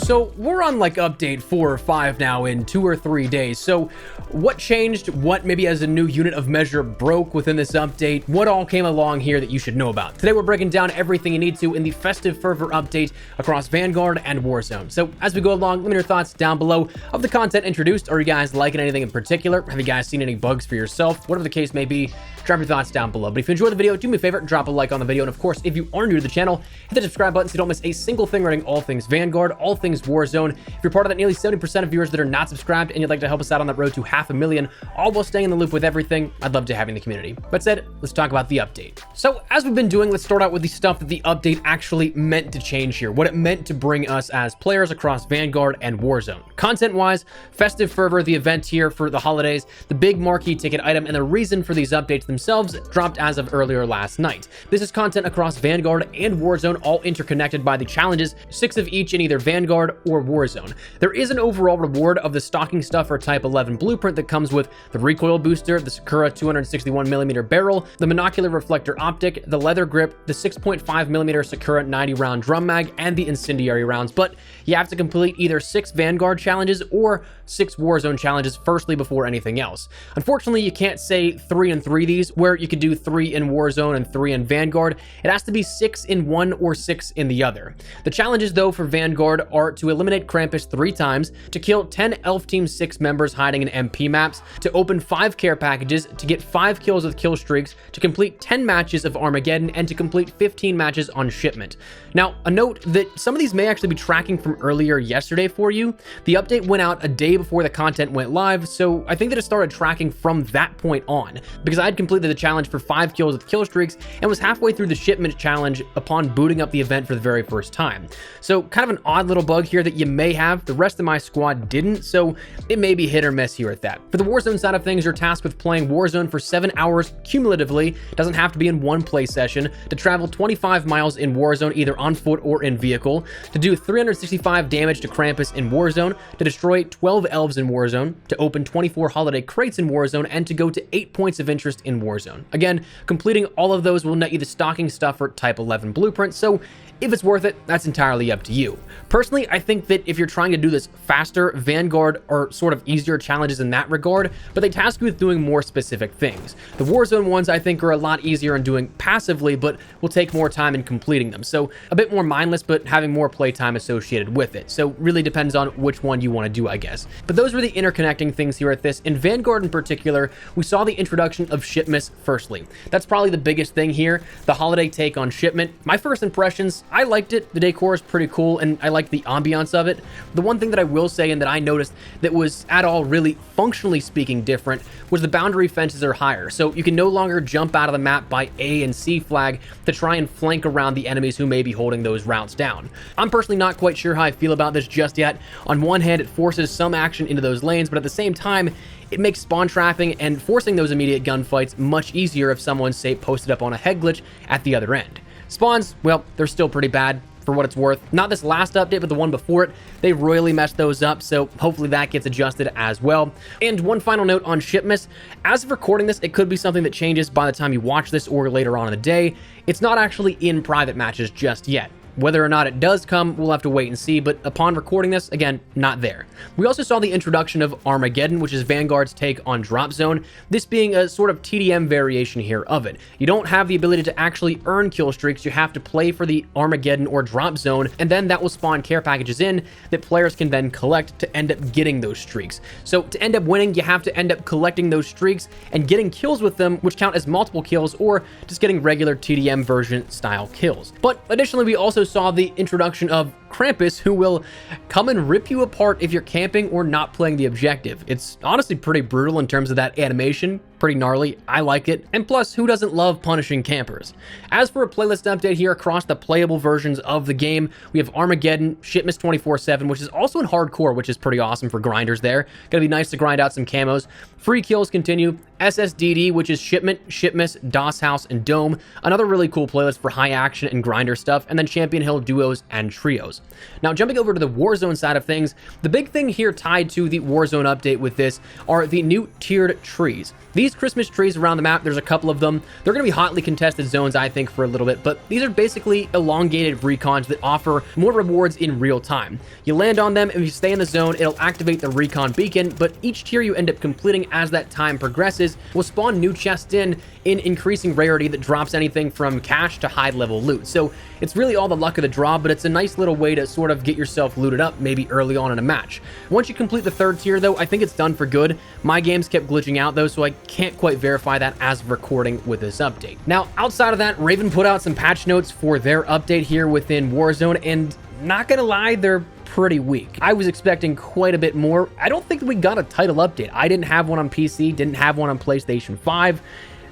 So we're on like update 4 or 5 now in 2 or 3 days. So what changed? What maybe as a new unit of measure broke within this update? What all came along here that you should know about? Today we're breaking down everything you need to in the Festive Fervor update across Vanguard and Warzone. So as we go along, let me know your thoughts down below of the content introduced. Are you guys liking anything in particular? Have you guys seen any bugs for yourself? Whatever the case may be, drop your thoughts down below. But if you enjoyed the video, do me a favor, drop a like on the video. And of course, if you are new to the channel, hit the subscribe button so you don't miss a single thing regarding all things Vanguard, all things Warzone. If you're part of that nearly 70% of viewers that are not subscribed and you'd like to help us out on that road to 500,000, all while staying in the loop with everything, I'd love to have you in the community. That said, let's talk about the update. So as we've been doing, let's start out with the stuff that the update actually meant to change here, what it meant to bring us as players across Vanguard and Warzone. Content-wise, Festive Fervor, the event here for the holidays, the big marquee ticket item, and the reason for these updates themselves dropped as of earlier last night. This is content across Vanguard and Warzone, all interconnected by the challenges, 6 of each in either Vanguard or Warzone. There is an overall reward of the stocking stuffer Type 11 blueprint that comes with the recoil booster, the Sakura 261mm barrel, the monocular reflector optic, the leather grip, the 6.5mm Sakura 90-round drum mag, and the incendiary rounds. But you have to complete either 6 Vanguard challenges or 6 Warzone challenges firstly before anything else. Unfortunately, you can't say 3 and 3 these, where you could do 3 in Warzone and 3 in Vanguard. It has to be 6 in one or 6 in the other. The challenges though for Vanguard are to eliminate Krampus 3 times, to kill 10 Elf Team 6 members hiding in MP maps, to open 5 care packages, to get 5 kills with kill streaks, to complete 10 matches of Armageddon, and to complete 15 matches on Shipment. Now, a note that some of these may actually be tracking from earlier yesterday for you. The update went out a day before the content went live, so I think that it started tracking from that point on, because I had completed the challenge for 5 kills with kill streaks and was halfway through the Shipment challenge upon booting up the event for the very first time. So kind of an odd little bug here that you may have. The rest of my squad didn't, so it may be hit or miss here at that. For the Warzone side of things, you're tasked with playing Warzone for 7 hours cumulatively. Doesn't have to be in one play session. To travel 25 miles in Warzone, either on foot or in vehicle. To do 365 damage to Krampus in Warzone. To destroy 12 elves in Warzone. To open 24 holiday crates in Warzone. And to go to 8 points of interest in Warzone. Again, completing all of those will net you the stocking stuffer Type 11 blueprint, so if it's worth it, that's entirely up to you. Personally, I think that if you're trying to do this faster, Vanguard are sort of easier challenges in that regard, but they task you with doing more specific things. The Warzone ones, I think, are a lot easier in doing passively, but will take more time in completing them. So a bit more mindless, but having more playtime associated with it. So really depends on which one you want to do, I guess. But those were the interconnecting things here at this. In Vanguard in particular, we saw the introduction of Shipmas firstly. That's probably the biggest thing here, the holiday take on Shipment. My first impressions, I liked it. The decor is pretty cool, and I like the ambiance of it. The one thing that I will say and that I noticed that was at all really functionally speaking different was the boundary fences are higher, so you can no longer jump out of the map by A and C flag to try and flank around the enemies who may be holding those routes down. I'm personally not quite sure how I feel about this just yet. On one hand, it forces some action into those lanes, but at the same time, it makes spawn trapping and forcing those immediate gunfights much easier if someone's, say, posted up on a head glitch at the other end. Spawns, well, they're still pretty bad for what it's worth. Not this last update, but the one before it, they royally messed those up, so hopefully that gets adjusted as well. And one final note on Shipmas, as of recording this, it could be something that changes by the time you watch this or later on in the day. It's not actually in private matches just yet. Whether or not it does come, we'll have to wait and see, but upon recording this, again, not there. We also saw the introduction of Armageddon, which is Vanguard's take on Drop Zone, this being a sort of TDM variation here of it. You don't have the ability to actually earn kill streaks, you have to play for the Armageddon or Drop Zone, and then that will spawn care packages in that players can then collect to end up getting those streaks. So to end up winning, you have to end up collecting those streaks and getting kills with them, which count as multiple kills, or just getting regular TDM version style kills. But additionally, we also saw the introduction of Krampus, who will come and rip you apart if you're camping or not playing the objective. It's honestly pretty brutal in terms of that animation. Pretty gnarly. I like it. And plus, who doesn't love punishing campers? As for a playlist update here across the playable versions of the game, we have Armageddon, Shipmas 24/7, which is also in hardcore, which is pretty awesome for grinders there. Gonna be nice to grind out some camos. Free kills continue. SSDD, which is Shipment, Shipmas, DOS House, and Dome. Another really cool playlist for high action and grinder stuff. And then Champion Hill duos and trios. Now, jumping over to the Warzone side of things, the big thing here tied to the Warzone update with this are the new tiered trees. These Christmas trees around the map, there's a couple of them. They're going to be hotly contested zones, I think, for a little bit, but these are basically elongated recons that offer more rewards in real time. You land on them, and if you stay in the zone, it'll activate the recon beacon, but each tier you end up completing as that time progresses will spawn new chests in increasing rarity that drops anything from cash to high level loot. So it's really all the luck of the draw, but it's a nice little way to sort of get yourself looted up maybe early on in a match. Once you complete the third tier though, I think it's done for good. My games kept glitching out though, so I can't quite verify that as of recording with this update. Now, outside of that, Raven put out some patch notes for their update here within Warzone, and not gonna lie, they're pretty weak. I was expecting quite a bit more. I don't think we got a title update. I didn't have one on PC, didn't have one on PlayStation 5.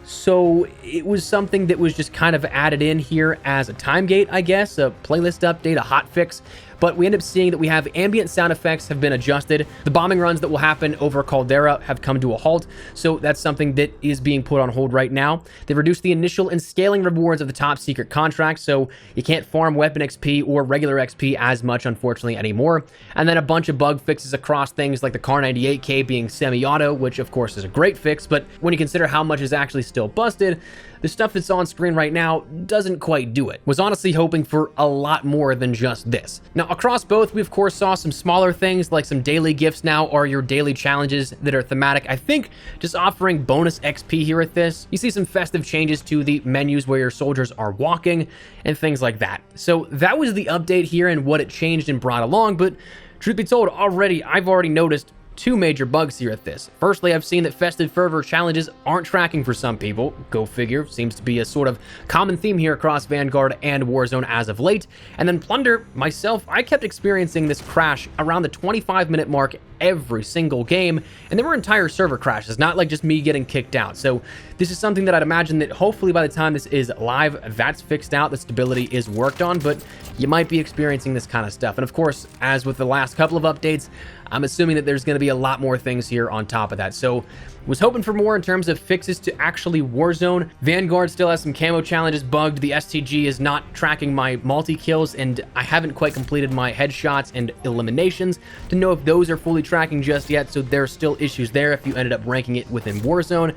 So it was something that was just kind of added in here as a time gate, I guess, a playlist update, a hot fix. But we end up seeing that we have ambient sound effects have been adjusted. The bombing runs that will happen over Caldera have come to a halt. So that's something that is being put on hold right now. They've reduced the initial and scaling rewards of the top secret contracts. So you can't farm weapon XP or regular XP as much, unfortunately, anymore. And then a bunch of bug fixes across things like the Car 98K being semi-auto, which of course is a great fix. But when you consider how much is actually still busted, the stuff that's on screen right now doesn't quite do it. Was honestly hoping for a lot more than just this. Now, across both, we of course saw some smaller things like some daily gifts now or your daily challenges that are thematic. I think just offering bonus XP here at this. You see some festive changes to the menus where your soldiers are walking and things like that. So that was the update here and what it changed and brought along. But truth be told, I've already noticed two major bugs here at this. Firstly, I've seen that Festive Fervor challenges aren't tracking for some people. Go figure. Seems to be a sort of common theme here across Vanguard and Warzone as of late. And then Plunder, myself, I kept experiencing this crash around the 25-minute mark every single game, and there were entire server crashes, not like just me getting kicked out. So this is something that I'd imagine that hopefully by the time this is live, that's fixed out, the stability is worked on, but you might be experiencing this kind of stuff. And of course, as with the last couple of updates, I'm assuming that there's going to be a lot more things here on top of that. So was hoping for more in terms of fixes to actually Warzone. Vanguard still has some camo challenges bugged. The STG is not tracking my multi-kills, and I haven't quite completed my headshots and eliminations to know if those are fully tracking just yet. So there's still issues there if you ended up ranking it within Warzone.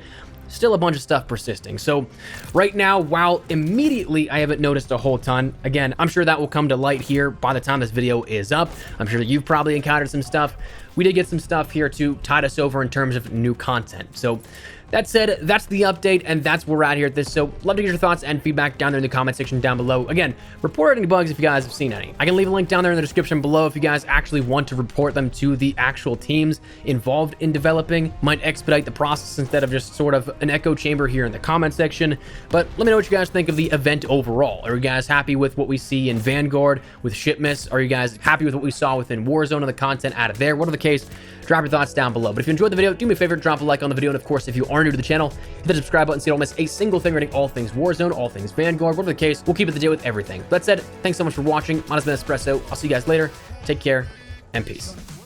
Still a bunch of stuff persisting. So right now, while immediately I haven't noticed a whole ton, again, I'm sure that will come to light here by the time this video is up. I'm sure that you've probably encountered some stuff. We did get some stuff here to tide us over in terms of new content. So that said, that's the update, and that's where we're at here at this. So love to get your thoughts and feedback down there in the comment section down below. Again, report any bugs if you guys have seen any. I can leave a link down there in the description below if you guys actually want to report them to the actual teams involved in developing. Might expedite the process instead of just sort of an echo chamber here in the comment section. But let me know what you guys think of the event overall. Are you guys happy with what we see in Vanguard with Shipmas? Are you guys happy with what we saw within Warzone and the content out of there? Whatever the case, drop your thoughts down below. But if you enjoyed the video, do me a favor, drop a like on the video. And of course, if you are new to the channel, hit the subscribe button so you don't miss a single thing regarding all things Warzone, all things Vanguard. Whatever the case, we'll keep it the day with everything. That said, thanks so much for watching. Mine has been Espresso. I'll see you guys later. Take care and peace.